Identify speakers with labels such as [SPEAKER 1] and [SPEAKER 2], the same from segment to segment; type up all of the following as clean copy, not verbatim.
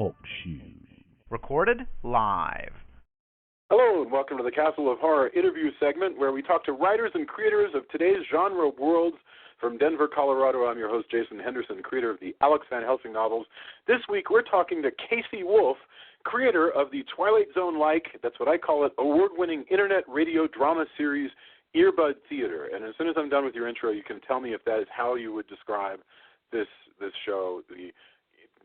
[SPEAKER 1] Talk Show. Recorded live.
[SPEAKER 2] Hello, and welcome to the Castle of Horror interview segment, where we talk to writers and creators of today's genre worlds. From Denver, Colorado, I'm your host, Jason Henderson, creator of the Alex Van Helsing novels. This week, we're talking to Casey Wolfe, creator of the Twilight Zone-like, that's what I call it, award-winning internet radio drama series, EARBUD Theater. And as soon as I'm done with your intro, you can tell me if that is how you would describe this show,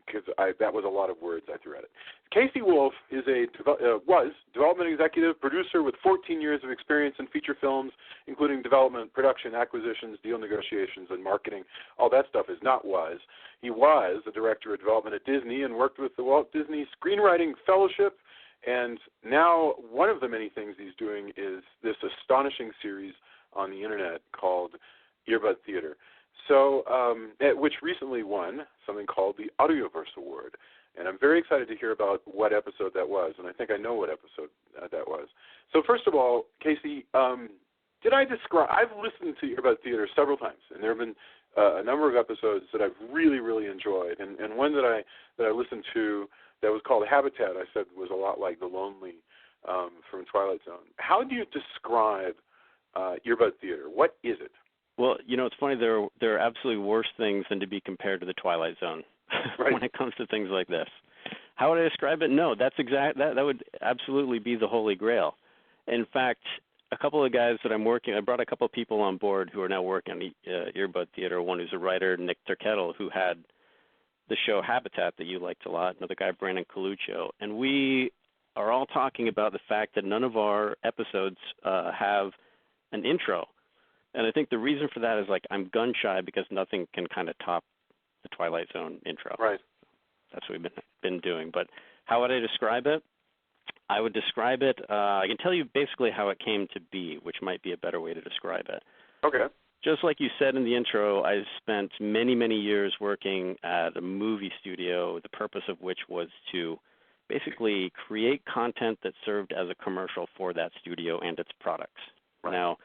[SPEAKER 2] because that was a lot of words I threw at it. Casey Wolfe is was development executive, producer with 14 years of experience in feature films, including development, production, acquisitions, deal negotiations, and marketing. All that stuff is not was. He was the director of development at Disney and worked with the Walt Disney Screenwriting Fellowship. And now one of the many things he's doing is this astonishing series on the internet called EARBUD Theater. So, which recently won something called the Audioverse Award. And I'm very excited to hear about what episode that was, and I think I know what episode that was. So first of all, Casey, did I describe, I've listened to EARBUD Theater several times, and there have been a number of episodes that I've really, really enjoyed. And one that I listened to that was called Habitat, I said was a lot like The Lonely from Twilight Zone. How do you describe EARBUD Theater? What is it?
[SPEAKER 3] Well, you know, it's funny. There are absolutely worse things than to be compared to the Twilight Zone
[SPEAKER 2] right.
[SPEAKER 3] when it comes to things like this. How would I describe it? No, that's that would absolutely be the holy grail. In fact, a couple of guys that I brought a couple of people on board who are now working on EARBUD Theater. One who's a writer, Nick Turkettle, who had the show Habitat that you liked a lot. Another guy, Brandon Coluccio. And we are all talking about the fact that none of our episodes have an intro. And I think the reason for that is, like, I'm gun-shy because nothing can kind of top the Twilight Zone intro.
[SPEAKER 2] Right.
[SPEAKER 3] That's what we've been doing. But how would I describe it? I would describe it, I can tell you basically how it came to be, which might be a better way to describe it.
[SPEAKER 2] Okay.
[SPEAKER 3] Just like you said in the intro, I spent many, many years working at a movie studio, the purpose of which was to basically create content that served as a commercial for that studio and its products.
[SPEAKER 2] Right.
[SPEAKER 3] Now,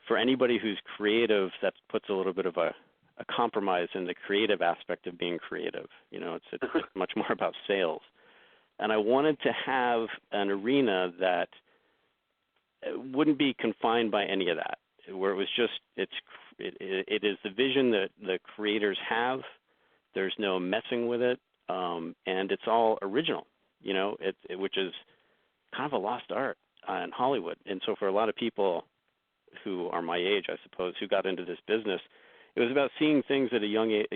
[SPEAKER 3] for anybody who's creative, that puts a little bit of a compromise in the creative aspect of being creative. You know, it's much more about sales. And I wanted to have an arena that wouldn't be confined by any of that, where it was just, it is the vision that the creators have. There's no messing with it, and it's all original, you know, which is kind of a lost art in Hollywood. And so for a lot of people who are my age, I suppose, who got into this business, it was about seeing things at a young age,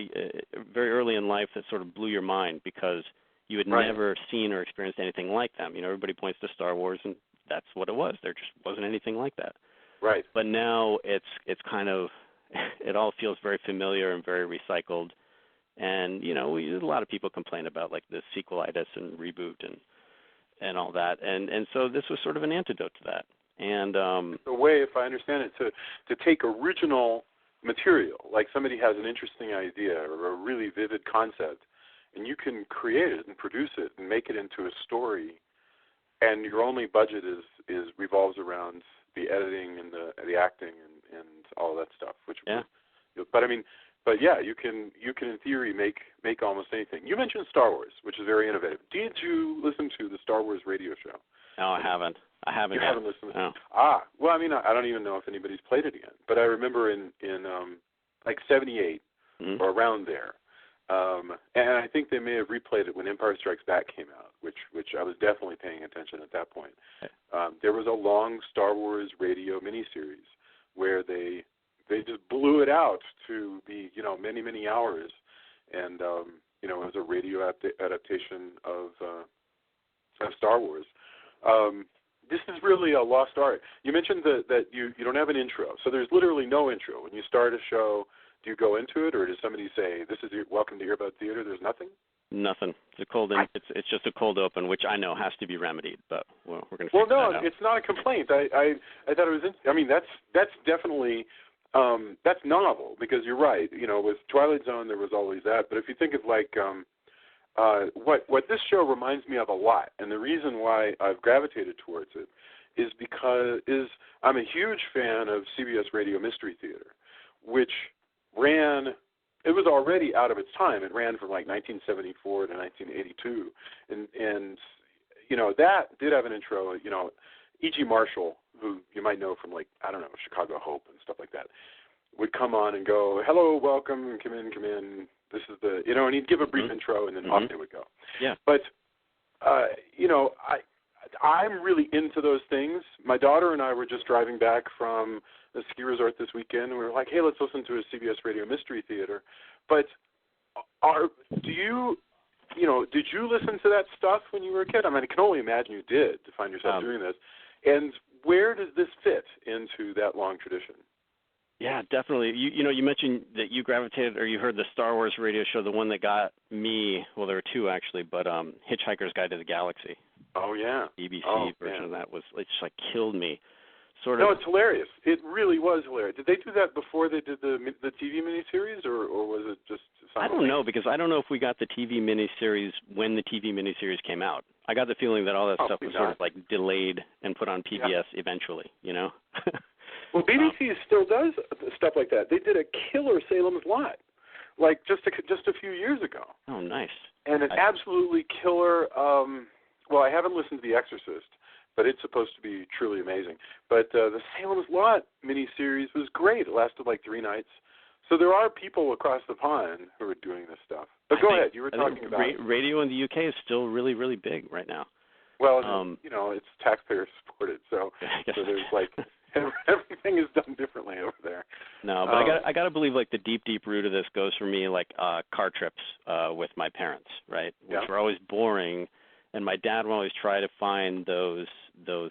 [SPEAKER 3] very early in life, that sort of blew your mind because you had never seen or experienced anything like them. You know, everybody points to Star Wars, and that's what it was. There just wasn't anything like that.
[SPEAKER 2] Right.
[SPEAKER 3] But now it's kind of, it all feels very familiar and very recycled. And, you know, a lot of people complain about, like, the sequelitis and reboot and all that. And so this was sort of an antidote to that. And
[SPEAKER 2] a way, if I understand it, to take original material, like somebody has an interesting idea or a really vivid concept, and you can create it and produce it and make it into a story, and your only budget revolves around the editing and the acting and all that stuff. But you can in theory make almost anything. You mentioned Star Wars, which is very innovative. Did you listen to the Star Wars radio show?
[SPEAKER 3] No, I haven't. You
[SPEAKER 2] haven't listened to it?
[SPEAKER 3] No.
[SPEAKER 2] Well, I mean, I don't even know if anybody's played it again. But I remember in like 78 or around there, and I think they may have replayed it when Empire Strikes Back came out, which I was definitely paying attention at that point. There was a long Star Wars radio miniseries where they just blew it out to be, you know, many, many hours, and you know, it was a radio adaptation of Star Wars. This is really a lost art. You mentioned that you don't have an intro, so there's literally no intro. When you start a show, do you go into it, or does somebody say, "This is welcome to EARBUD Theater"? There's nothing.
[SPEAKER 3] Nothing. It's just a cold open, which I know has to be remedied, but we're going to.
[SPEAKER 2] Well, no, it's not a complaint. I thought it was. I mean, that's definitely that's novel, because you're right. You know, with Twilight Zone there was always that, but if you think of like what this show reminds me of a lot, and the reason why I've gravitated towards it is because I'm a huge fan of CBS Radio Mystery Theater, which ran it was already out of its time. It ran from like 1974 to 1982, and that did have an intro. E.G. Marshall, who you might know from like, I don't know, Chicago Hope and stuff like that, would come on and go, hello, welcome, come in. This is the, and he'd give a brief intro and then off they would go.
[SPEAKER 3] Yeah.
[SPEAKER 2] But, I'm really into those things. My daughter and I were just driving back from a ski resort this weekend, and we were like, hey, let's listen to a CBS Radio Mystery Theater. But did you listen to that stuff when you were a kid? I mean, I can only imagine you did to find yourself doing this. And where does this fit into that long tradition?
[SPEAKER 3] Yeah, definitely. You mentioned that you gravitated, or you heard the Star Wars radio show, the one that got me. Well, there were two actually, but Hitchhiker's Guide to the Galaxy.
[SPEAKER 2] Oh yeah,
[SPEAKER 3] BBC version of that it just like killed me.
[SPEAKER 2] No, it's hilarious. It really was hilarious. Did they do that before they did the TV miniseries, or was it just?
[SPEAKER 3] I don't know, because I don't know if we got the TV miniseries when the TV miniseries came out. I got the feeling that all that stuff was sort of like delayed and put on PBS eventually.
[SPEAKER 2] Well, BBC still does stuff like that. They did a killer Salem's Lot, like just a few years ago.
[SPEAKER 3] Oh, nice.
[SPEAKER 2] And an absolutely killer. Well, I haven't listened to The Exorcist, but it's supposed to be truly amazing. But the Salem's Lot miniseries was great. It lasted like 3 nights. So there are people across the pond who are doing this stuff. But go ahead. You were talking about
[SPEAKER 3] radio in the UK is still really, really big right now.
[SPEAKER 2] Well, it's taxpayer supported, so there's like everything is done differently over there.
[SPEAKER 3] No, but I got to believe like the deep root of this goes for me like car trips with my parents, right? Which were always boring, and my dad would always try to find those the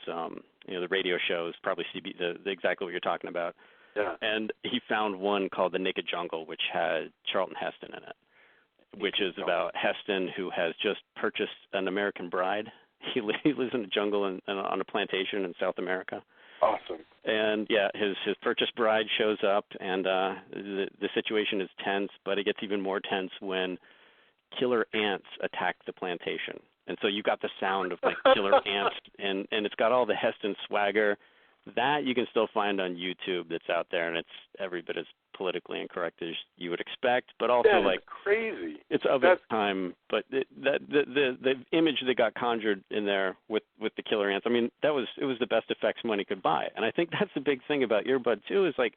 [SPEAKER 3] radio shows, probably the exactly what you're talking about.
[SPEAKER 2] Yeah.
[SPEAKER 3] And he found one called The Naked Jungle, which had Charlton Heston in it, which is about Heston, who has just purchased an American bride. He lives in the jungle on a plantation in South America.
[SPEAKER 2] Awesome.
[SPEAKER 3] And his purchased bride shows up, and the situation is tense, but it gets even more tense when killer ants attack the plantation. And so you got the sound of like killer ants, and it's got all the Heston swagger. That you can still find on YouTube that's out there, and it's every bit as politically incorrect as you would expect, but also
[SPEAKER 2] crazy.
[SPEAKER 3] It's of its time. But the image that got conjured in there with the killer ants, I mean, it was the best effects money could buy. And I think that's the big thing about EARBUD too, is like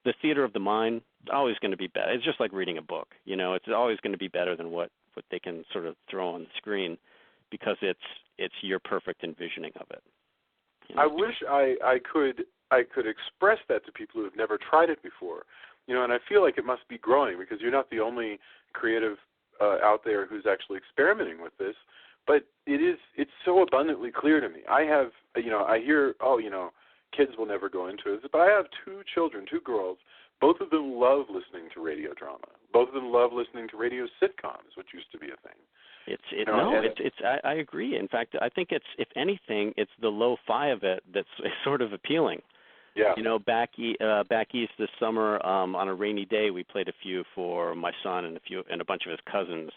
[SPEAKER 3] the theater of the mind is always going to be better. It's just like reading a book, it's always going to be better than what they can sort of throw on the screen, because it's your perfect envisioning of it.
[SPEAKER 2] I wish I could express that to people who have never tried it before, and I feel like it must be growing, because you're not the only creative out there who's actually experimenting with this. But it's so abundantly clear to me. I have, I hear, kids will never go into it, but I have 2 children, 2 girls. Both of them love listening to radio drama. Both of them love listening to radio sitcoms, which used to be a thing.
[SPEAKER 3] I agree. In fact, I think if anything, it's the lo-fi of it that's sort of appealing.
[SPEAKER 2] Yeah.
[SPEAKER 3] Back east this summer, on a rainy day, we played a few for my son and a bunch of his cousins.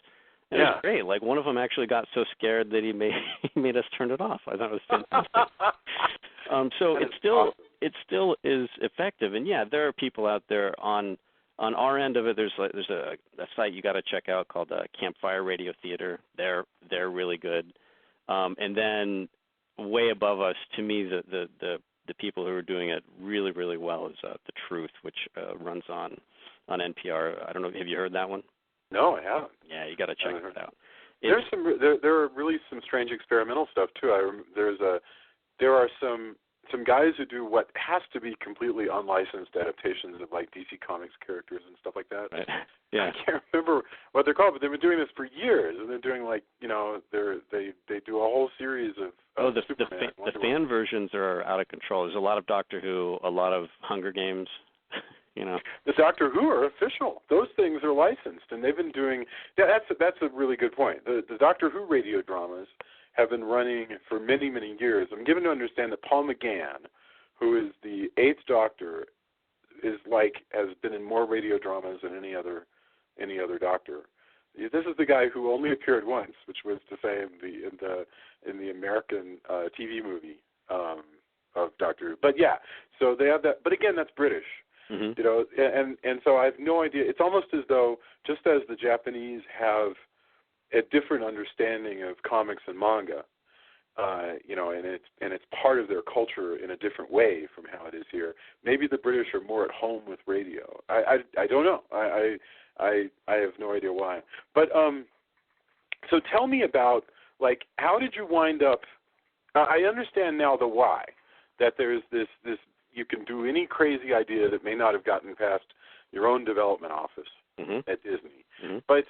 [SPEAKER 3] And it was great. Like one of them actually got so scared that he made us turn it off. I thought it was fantastic. So it still is effective. And there are people out there on our end of it. There's a site you got to check out called Campfire Radio Theater. They're really good. And then way above us, to me, the people who are doing it really, really well is The Truth, which runs on NPR. I don't know. Have you heard that one?
[SPEAKER 2] No, I haven't.
[SPEAKER 3] Yeah, you got to check it out.
[SPEAKER 2] There are really some strange experimental stuff too. There are some guys who do what has to be completely unlicensed adaptations of like DC Comics characters and stuff like that.
[SPEAKER 3] Right. Yeah.
[SPEAKER 2] I can't remember what they're called, but they've been doing this for years, and they're doing like they do a whole series of
[SPEAKER 3] the fan versions are out of control. There's a lot of Doctor Who, a lot of Hunger Games.
[SPEAKER 2] The Doctor Who are official. Those things are licensed, and they've been doing. Yeah, that's a really good point. The Doctor Who radio dramas have been running for many, many years. I'm given to understand that Paul McGann, who is the 8th Doctor, has been in more radio dramas than any other Doctor. This is the guy who only appeared once, which was to say in the American TV movie of Doctor Who. But so they have that. But again, that's British.
[SPEAKER 3] Mm-hmm.
[SPEAKER 2] You know, and so I have no idea. It's almost as though, just as the Japanese have a different understanding of comics and manga, you know, and it's part of their culture in a different way from how it is here. Maybe the British are more at home with radio. I don't know. I have no idea why. But so tell me about, like, how did you wind up? I understand now the why, that there's this you can do any crazy idea that may not have gotten past your own development office
[SPEAKER 3] Mm-hmm.
[SPEAKER 2] at Disney.
[SPEAKER 3] Mm-hmm.
[SPEAKER 2] But,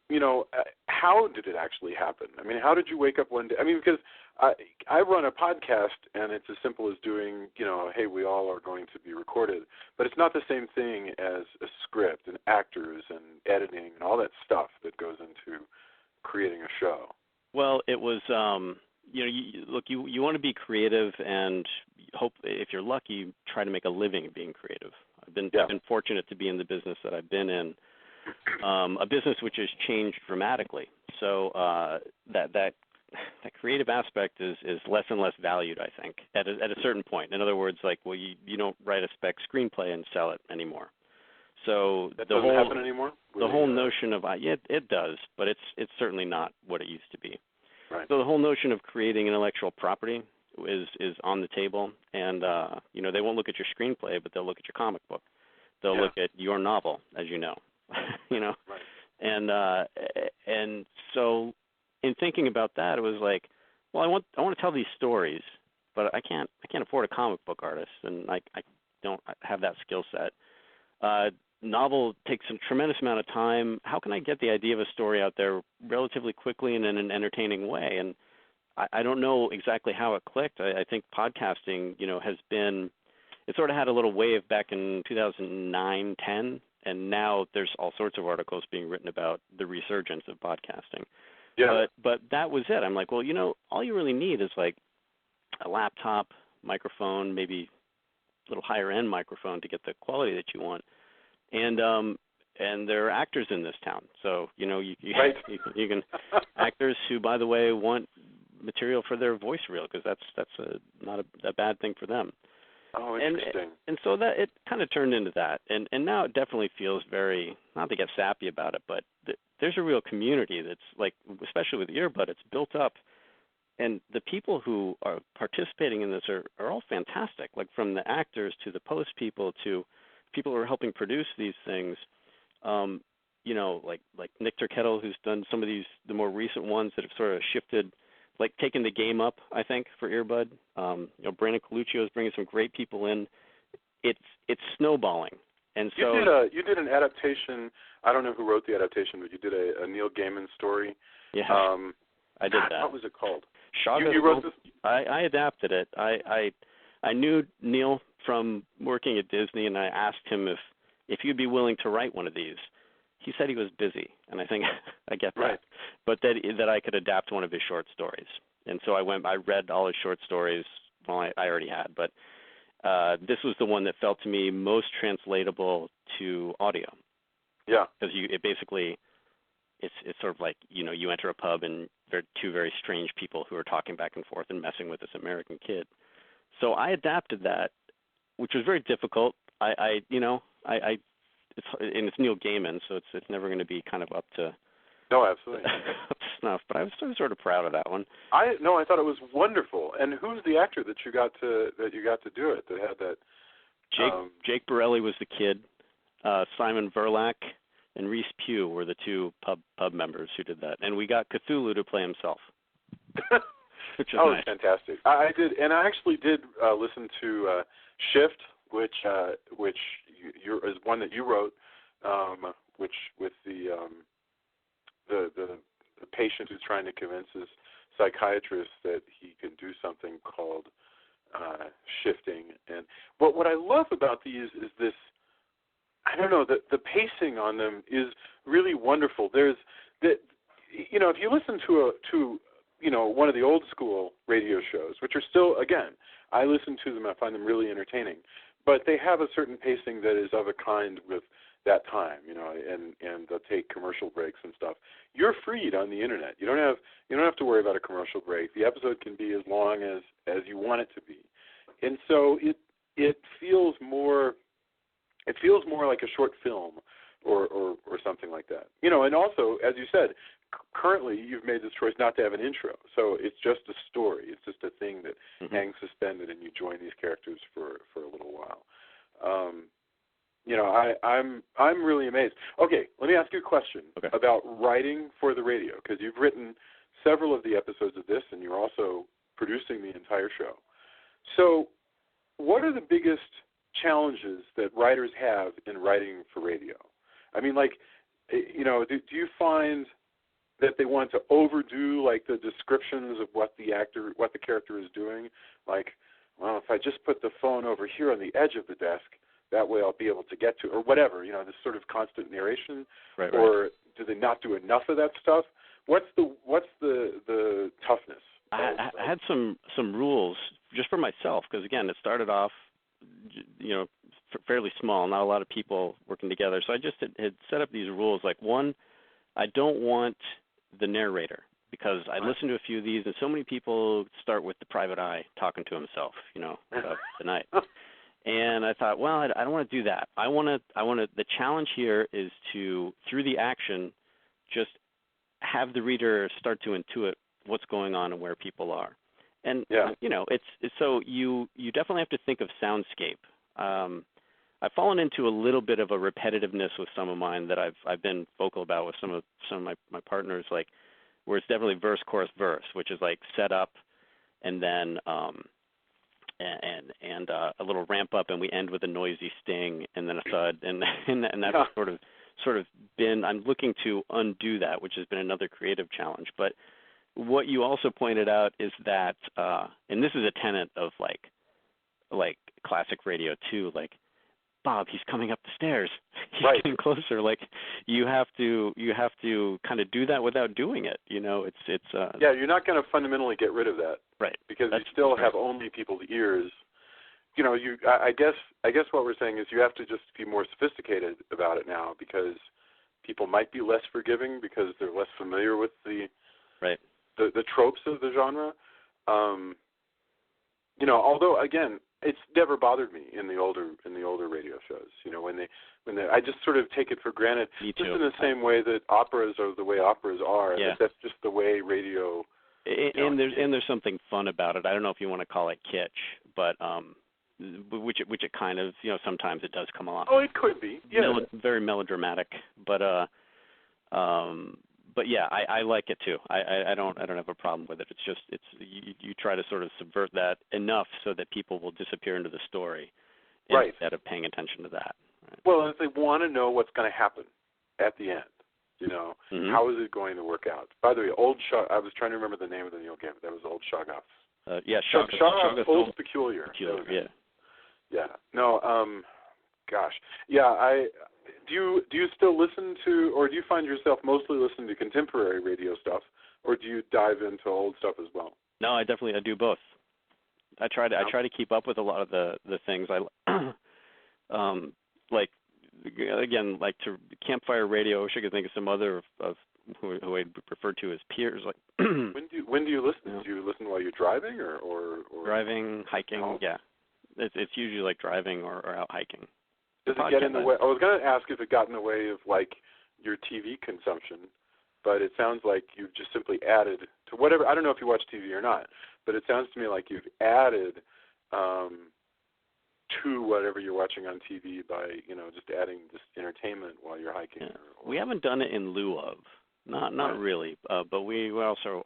[SPEAKER 2] you know, how did it actually happen? I mean, how did you wake up one day? I mean, because I run a podcast, and it's as simple as doing, you know, hey, we all are going to be recorded. But it's not the same thing as a script and actors and editing and all that stuff that goes into creating a show.
[SPEAKER 3] Well, it was, you know, you want to be creative, and hope, if you're lucky, try to make a living being creative. I've been fortunate to be in the business that I've been in, a business which has changed dramatically. So that creative aspect is less and less valued, I think, at a certain point. In other words, like, well, you don't write a spec screenplay and sell it anymore. So
[SPEAKER 2] that doesn't happen anymore?
[SPEAKER 3] The whole notion of it does, but it's certainly not what it used to be.
[SPEAKER 2] Right.
[SPEAKER 3] So the whole notion of creating intellectual property is on the table, and you know, they won't look at your screenplay, but they'll look at your comic book. They'll look at your novel, as you know. You know, right. And so in thinking about that, it was like, well, I want to tell these stories, but I can't afford a comic book artist, and I don't have that skill set. Novel takes a tremendous amount of time. How can I get the idea of a story out there relatively quickly and in an entertaining way? And I don't know exactly how it clicked. I think podcasting, you know, it sort of had a little wave back in 2009, 10, and now there's all sorts of articles being written about the resurgence of podcasting.
[SPEAKER 2] Yeah.
[SPEAKER 3] But that was it. I'm like, well, you know, all you really need is like a laptop, microphone, maybe a little higher end microphone to get the quality that you want. And there are actors in this town, so you know you can actors who, by the way, want material for their voice reel, because that's not a bad thing for them.
[SPEAKER 2] Oh, interesting.
[SPEAKER 3] And so that it kind of turned into that, and now it definitely feels very, not to get sappy about it, but there's a real community that's, like, especially with EARBUD, it's built up, and the people who are participating in this are all fantastic, like from the actors to the post people to people who are helping produce these things. You know, like Nick Turkettle, who's done some of these, the more recent ones that have sort of shifted, like taken the game up, I think, for EARBUD. You know, Brandon Coluccio is bringing some great people in. It's snowballing. And so
[SPEAKER 2] you did an adaptation. I don't know who wrote the adaptation, but you did a Neil Gaiman story.
[SPEAKER 3] Yeah, I did that.
[SPEAKER 2] What was it called?
[SPEAKER 3] You
[SPEAKER 2] wrote this?
[SPEAKER 3] I adapted it. I knew Neil from working at Disney, and I asked him if he'd be willing to write one of these. He said he was busy, and I think I get that.
[SPEAKER 2] Right.
[SPEAKER 3] But that I could adapt one of his short stories. And so I read all his short stories. Well, I already had, but this was the one that felt to me most translatable to audio.
[SPEAKER 2] Yeah.
[SPEAKER 3] Because it's sort of like, you know, you enter a pub and there are two very strange people who are talking back and forth and messing with this American kid. So I adapted that, which was very difficult. It's Neil Gaiman, so it's never going to be kind of up to
[SPEAKER 2] absolutely
[SPEAKER 3] up to snuff. But I was sort of proud of that one.
[SPEAKER 2] I thought it was wonderful. And who's the actor that you got to do it, that had that?
[SPEAKER 3] Jake Borelli was the kid. Simon Verlack and Reese Pugh were the two pub members who did that, and we got Cthulhu to play himself. Which is nice.
[SPEAKER 2] Fantastic. I did, and I actually did listen to Shift, which is one that you wrote, which with the patient who's trying to convince his psychiatrist that he can do something called shifting. And what I love about these is this. I don't know, the pacing on them is really wonderful. There's that, you know, if you listen to you know, one of the old school radio shows, which are still, again, I listen to them, I find them really entertaining, but they have a certain pacing that is of a kind with that time, you know, and they'll take commercial breaks and stuff. You're freed on the internet. You don't have to worry about a commercial break. The episode can be as long as you want it to be. And so it feels more it feels more like a short film or something like that. You know, and also, as you said, currently you've made this choice not to have an intro, so it's just a story. It's just a thing that hangs suspended, and you join these characters for a little while. You know, I'm really amazed. Okay, let me ask you a question about writing for the radio, because you've written several of the episodes of this, and you're also producing the entire show. So, what are the biggest challenges that writers have in writing for radio? I mean, like, you know, do you find that they want to overdo, like, the descriptions of what the character is doing? Like, well, if I just put the phone over here on the edge of the desk, that way I'll be able to get to, or whatever, you know, this sort of constant narration.
[SPEAKER 3] Right.
[SPEAKER 2] Or do they not do enough of that stuff? What's the toughness?
[SPEAKER 3] I had some rules just for myself, because again, it started off, you know, fairly small, not a lot of people working together. So I just had set up these rules. Like, one, I don't want the narrator, because I listened to a few of these, and so many people start with the private eye talking to himself, you know, about the night. And I thought, well, I don't want to do that. I want to. The challenge here is to, through the action, just have the reader start to intuit what's going on and where people are. And you know, it's so you definitely have to think of soundscape. I've fallen into a little bit of a repetitiveness with some of mine that I've been vocal about with some of my partners, like, where it's definitely verse, chorus, verse, which is like set up and then and a little ramp up, and we end with a noisy sting and then a thud, and that's sort of been, I'm looking to undo that, which has been another creative challenge. But what you also pointed out is that, and this is a tenet of like classic radio too, like, Bob, he's coming up the stairs. He's getting closer. Like, you have to kind of do that without doing it. You know, it's
[SPEAKER 2] yeah, you're not going to fundamentally get rid of that,
[SPEAKER 3] right?
[SPEAKER 2] Because you still have only people's ears. You know, I guess what we're saying is you have to just be more sophisticated about it now, because people might be less forgiving because they're less familiar with the tropes of the genre. You know, although again, it's never bothered me in the older radio shows. You know, when they I just sort of take it for granted.
[SPEAKER 3] Me
[SPEAKER 2] just
[SPEAKER 3] too.
[SPEAKER 2] in the same way that operas are the way operas are.
[SPEAKER 3] Yeah.
[SPEAKER 2] That's just the way radio.
[SPEAKER 3] And there's something fun about it. I don't know if you want to call it kitsch, but which it kind of, you know, sometimes it does come along.
[SPEAKER 2] Oh, it could be. Yeah.
[SPEAKER 3] Very melodramatic, but yeah, I like it too. I don't have a problem with it. It's just you try to sort of subvert that enough so that people will disappear into the story instead of paying attention to that. Right?
[SPEAKER 2] Well, if they want to know what's going to happen at the end, you know, how is it going to work out? By the way, I was trying to remember the name of the Neil Gaiman. That was Old Shoggoths.
[SPEAKER 3] Shoggoths
[SPEAKER 2] Old Peculiar. Yeah. No. Gosh. Yeah. Do you still listen to, or do you find yourself mostly listening to contemporary radio stuff, or do you dive into old stuff as well?
[SPEAKER 3] No, I do both. I try to keep up with a lot of the things I like. Again, like to campfire radio. I wish I could think of some other of who I'd refer to as peers. Like
[SPEAKER 2] when do you listen? Yeah. Do you listen while you're driving or
[SPEAKER 3] driving, hiking? Oh. Yeah, it's usually like driving or out hiking.
[SPEAKER 2] Does it get in the way? I was going to ask if it got in the way of like your TV consumption, but it sounds like you've just simply added to whatever. I don't know if you watch TV or not, but it sounds to me like you've added to whatever you're watching on TV by, you know, just adding this entertainment while you're hiking.
[SPEAKER 3] Yeah. We haven't done it in lieu of, not really, but we also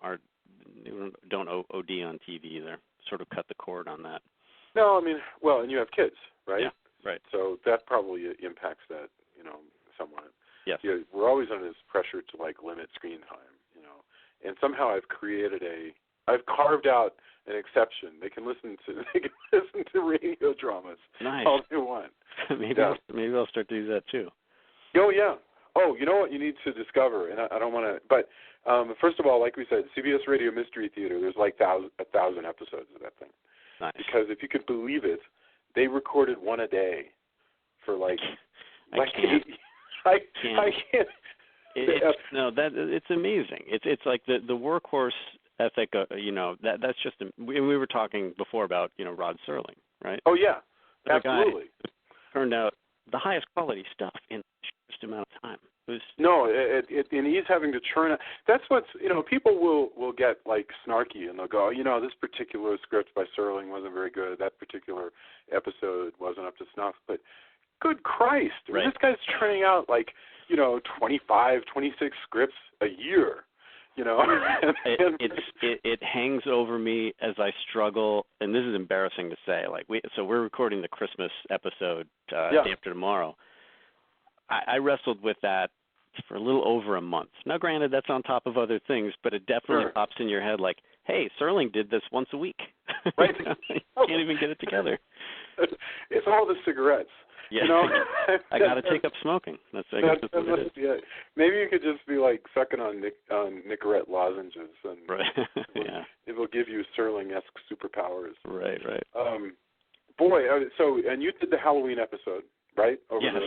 [SPEAKER 3] don't OD on TV either. Sort of cut the cord on that.
[SPEAKER 2] No, I mean, well, and you have kids, right?
[SPEAKER 3] Yeah. Right.
[SPEAKER 2] So that probably impacts that, you know, somewhat.
[SPEAKER 3] Yes.
[SPEAKER 2] Yeah, we're always under this pressure to like limit screen time, you know. And somehow I've carved out an exception. They can listen to radio dramas all they want.
[SPEAKER 3] Maybe I'll start to do that too.
[SPEAKER 2] Oh yeah. Oh, you know what you need to discover, and I don't want to, but first of all, like we said, CBS Radio Mystery Theater. There's like 1,000 episodes of that thing.
[SPEAKER 3] Nice.
[SPEAKER 2] Because if you could believe it, they recorded one a day for like.
[SPEAKER 3] I can't.
[SPEAKER 2] I can't.
[SPEAKER 3] It's amazing. It's like the workhorse ethic. You know, that's just. We were talking before about, you know, Rod Serling, right?
[SPEAKER 2] Oh yeah, absolutely.
[SPEAKER 3] Turned out the highest quality stuff in the shortest amount of time.
[SPEAKER 2] And he's having to churn out. That's what's, people will get like snarky and they'll go, this particular script by Serling wasn't very good. That particular episode wasn't up to snuff. But good Christ,
[SPEAKER 3] right.
[SPEAKER 2] This guy's churning out like, 25, 26 scripts a year.
[SPEAKER 3] It hangs over me as I struggle, and this is embarrassing to say. We're recording the Christmas episode day after tomorrow. I wrestled with that for a little over a month. Now, granted, that's on top of other things, but it definitely pops in your head like, hey, Serling did this once a week.
[SPEAKER 2] Right.
[SPEAKER 3] You can't even get it together.
[SPEAKER 2] It's all the cigarettes.
[SPEAKER 3] Yeah. I got to take up smoking. That's what it is.
[SPEAKER 2] Yeah. Maybe you could just be like sucking on Nicorette lozenges, and it will give you Serling-esque superpowers.
[SPEAKER 3] Right.
[SPEAKER 2] And you did the Halloween episode, right?
[SPEAKER 3] Yes.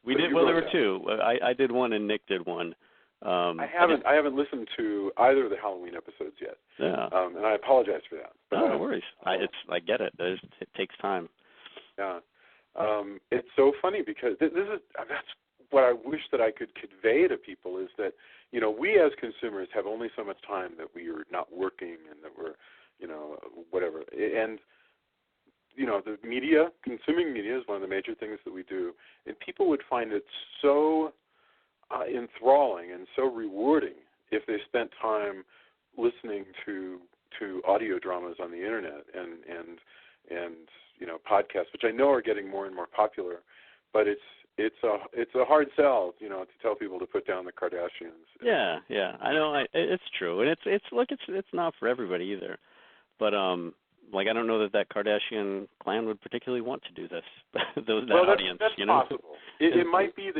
[SPEAKER 3] We did. Well, there were two. I did one, and Nick did one.
[SPEAKER 2] I haven't listened to either of the Halloween episodes yet.
[SPEAKER 3] Yeah.
[SPEAKER 2] And I apologize for that.
[SPEAKER 3] No worries. I get it. It takes time.
[SPEAKER 2] Yeah. It's so funny because that's what I wish that I could convey to people is that, we as consumers have only so much time that we are not working and that we're, whatever. And, the media, consuming media is one of the major things that we do. And people would find it so enthralling and so rewarding if they spent time listening to audio dramas on the internet and podcasts, which I know are getting more and more popular, but it's a hard sell, to tell people to put down the Kardashians.
[SPEAKER 3] Yeah, I know. It's true, and it's not for everybody either. But I don't know that Kardashian clan would particularly want to do this. Audience,
[SPEAKER 2] that's possible. It might be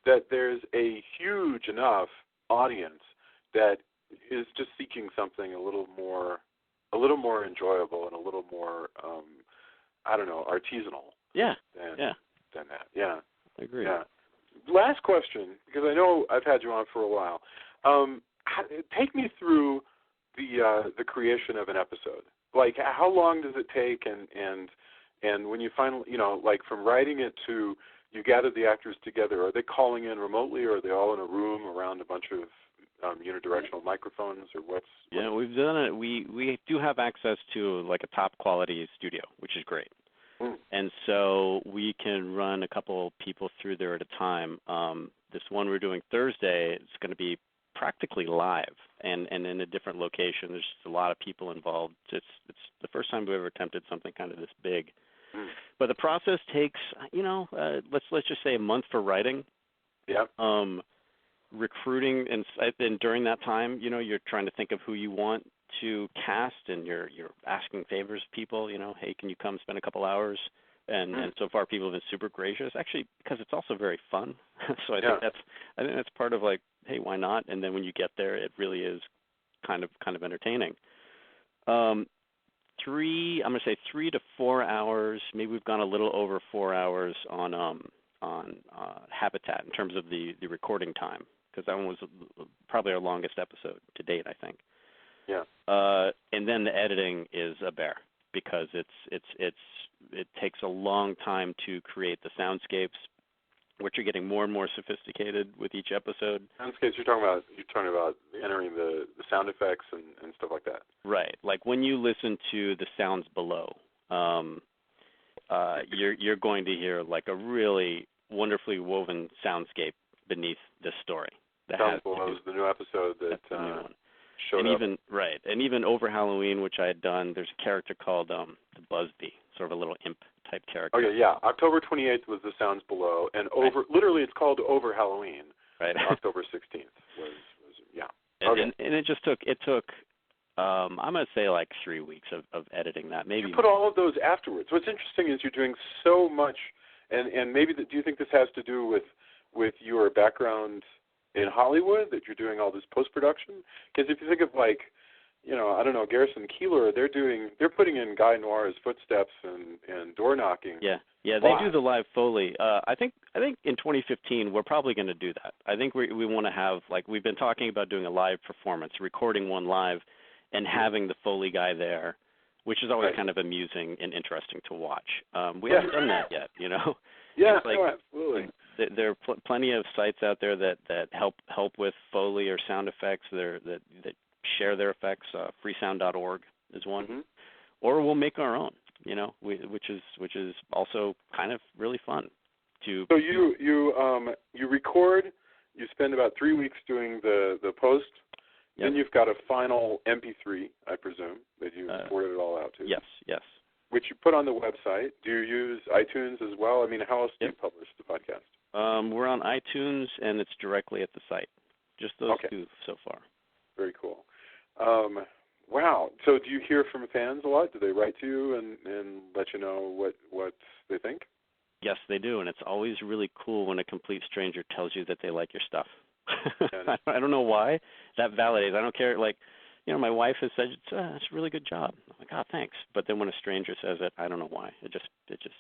[SPEAKER 2] that there's a huge enough audience that is just seeking something a little more enjoyable and a little more, artisanal. Than that. Yeah.
[SPEAKER 3] I agree.
[SPEAKER 2] Yeah. Last question, because I know I've had you on for a while. Take me through the creation of an episode. Like, how long does it take, and when you finally, from writing it to you gather the actors together, are they calling in remotely, or are they all in a room around a bunch of unidirectional microphones, or what's?
[SPEAKER 3] Yeah, we've done it. We do have access to like a top quality studio, which is great. And so we can run a couple people through there at a time. This one we're doing Thursday, it's going to be practically live and in a different location. There's just a lot of people involved. It's the first time we've ever attempted something kind of this big. But the process takes, let's just say a month for writing.
[SPEAKER 2] Yeah.
[SPEAKER 3] Recruiting, and during that time, you're trying to think of who you want to cast, and you're asking favors of people, hey, can you come spend a couple hours? And so far people have been super gracious, actually, because it's also very fun. So I think that's part of like, hey, why not? And then when you get there, it really is kind of entertaining. 3 to 4 hours. Maybe we've gone a little over 4 hours on Habitat in terms of the recording time, because that one was probably our longest episode to date, I think.
[SPEAKER 2] Yeah.
[SPEAKER 3] And then the editing is a bear, because it takes a long time to create the soundscapes, which are getting more and more sophisticated with each episode.
[SPEAKER 2] Soundscapes, you're talking about entering the sound effects and stuff like that.
[SPEAKER 3] Right. Like when you listen to the sounds below, you're going to hear like a really wonderfully woven soundscape beneath this story.
[SPEAKER 2] Sounds Below is the new episode that showed
[SPEAKER 3] and
[SPEAKER 2] up.
[SPEAKER 3] Even over Halloween, which I had done, there's a character called the Buzzbee, sort of a little imp type character.
[SPEAKER 2] Okay, yeah. October 28th was the Sounds Below, and literally it's called Over Halloween.
[SPEAKER 3] Right.
[SPEAKER 2] October 16th was yeah.
[SPEAKER 3] And it took I'm going to say like 3 weeks of editing that. Maybe
[SPEAKER 2] you put all of those afterwards. What's interesting is you're doing so much, and maybe do you think this has to do with your background in Hollywood, that you're doing all this post-production? Because if you think of like, I don't know, Garrison Keillor, they're putting in Guy Noir's footsteps and door knocking.
[SPEAKER 3] Yeah, they do the live Foley. I think in 2015 we're probably going to do that. I think we want to have, like, we've been talking about doing a live performance, recording one live, and having the Foley guy there, which is always kind of amusing and interesting to watch. We haven't done that yet,
[SPEAKER 2] Yeah,
[SPEAKER 3] like,
[SPEAKER 2] absolutely.
[SPEAKER 3] There are plenty of sites out there that help with Foley or sound effects. That share their effects. Freesound.org is one,
[SPEAKER 2] Mm-hmm.
[SPEAKER 3] or we'll make our own. Which is also kind of really fun. So
[SPEAKER 2] you record. You spend about 3 weeks doing the post.
[SPEAKER 3] Yep.
[SPEAKER 2] Then you've got a final MP3, I presume, that you recorded it all out to.
[SPEAKER 3] Yes.
[SPEAKER 2] Which you put on the website. Do you use iTunes as well? I mean, how else do you publish the podcast?
[SPEAKER 3] We're on iTunes, and it's directly at the site. Just those two so far.
[SPEAKER 2] Very cool. Wow. So do you hear from fans a lot? Do they write to you and let you know what they think?
[SPEAKER 3] Yes, they do, and it's always really cool when a complete stranger tells you that they like your stuff. I don't know why. That validates. I don't care. Like, my wife has said it's a really good job. I'm like, oh, thanks. But then when a stranger says it, I don't know why. It just feels.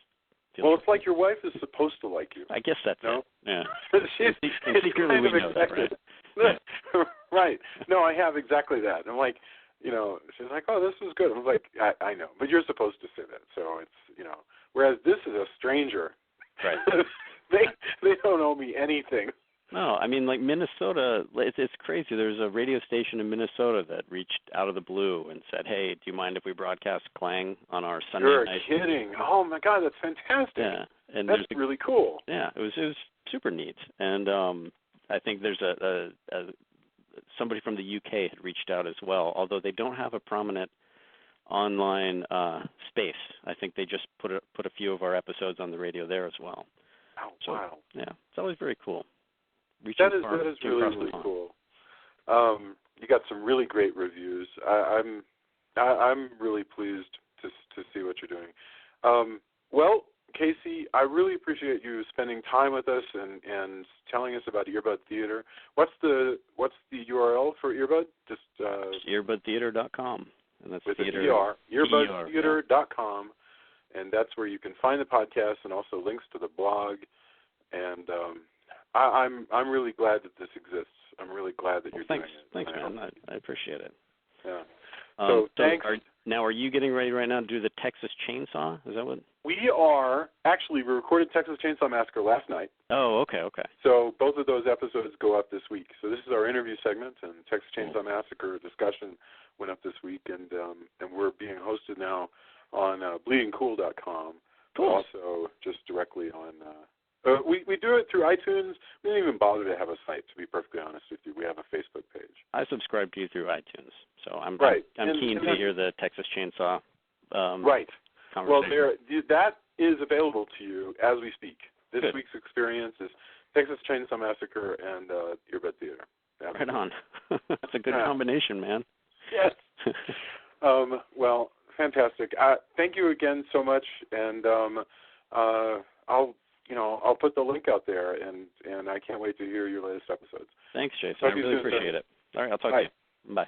[SPEAKER 2] Well, it's like your wife is supposed to like you.
[SPEAKER 3] I guess that's it. Yeah.
[SPEAKER 2] It's
[SPEAKER 3] secretly
[SPEAKER 2] kind
[SPEAKER 3] we
[SPEAKER 2] of
[SPEAKER 3] know
[SPEAKER 2] expected.
[SPEAKER 3] that, right? Yeah.
[SPEAKER 2] Right. No, I have exactly that. I'm like, she's like, oh, this is good. I'm like, I know, but you're supposed to say that. So it's, whereas this is a stranger.
[SPEAKER 3] Right.
[SPEAKER 2] they don't owe me anything.
[SPEAKER 3] No, I mean, like Minnesota, it's crazy. There's a radio station in Minnesota that reached out of the blue and said, hey, do you mind if we broadcast Clang on our Sunday night?
[SPEAKER 2] You're kidding. Oh, my God, that's fantastic.
[SPEAKER 3] Yeah. And
[SPEAKER 2] that's really cool.
[SPEAKER 3] Yeah, it was super neat. And I think there's somebody from the UK had reached out as well, although they don't have a prominent online space. I think they just put a few of our episodes on the radio there as well.
[SPEAKER 2] Oh,
[SPEAKER 3] so,
[SPEAKER 2] wow.
[SPEAKER 3] Yeah, it's always very cool.
[SPEAKER 2] That is really cool. You got some really great reviews. I'm really pleased to see what you're doing. Well, Casey, I really appreciate you spending time with us and telling us about EARBUD Theater. What's the URL for EARBUD? Just
[SPEAKER 3] EARBUDtheater.com, and that's
[SPEAKER 2] with
[SPEAKER 3] theater.
[SPEAKER 2] EARBUDtheater.com, and that's where you can find the podcast and also links to the blog. And I'm really glad that this exists. I'm really glad that you're doing it.
[SPEAKER 3] Thanks, man. I appreciate it.
[SPEAKER 2] Yeah.
[SPEAKER 3] So
[SPEAKER 2] thanks.
[SPEAKER 3] Are you getting ready right now to do the Texas Chainsaw? Is that what?
[SPEAKER 2] We are. Actually, we recorded Texas Chainsaw Massacre last night.
[SPEAKER 3] Oh, okay.
[SPEAKER 2] So both of those episodes go up this week. So this is our interview segment, and Texas Chainsaw Massacre discussion went up this week, and we're being hosted now on bleedingcool.com.
[SPEAKER 3] Cool.
[SPEAKER 2] But also just directly on. We do it through iTunes. We didn't even bother to have a site, to be perfectly honest with you. We have a Facebook page.
[SPEAKER 3] I subscribe to you through iTunes, so I'm keen to hear the Texas Chainsaw.
[SPEAKER 2] Right. Well,
[SPEAKER 3] conversation.
[SPEAKER 2] that is available to you as we speak. This
[SPEAKER 3] Good.
[SPEAKER 2] week's experience is Texas Chainsaw Massacre and EARBUD Theater.
[SPEAKER 3] Right on. That's a good combination, man.
[SPEAKER 2] Yes. Well, fantastic. Thank you again so much, and I'll put the link out there, and I can't wait to hear your latest episodes.
[SPEAKER 3] Thanks, Jason. I really appreciate it. All right, I'll talk to you. Bye.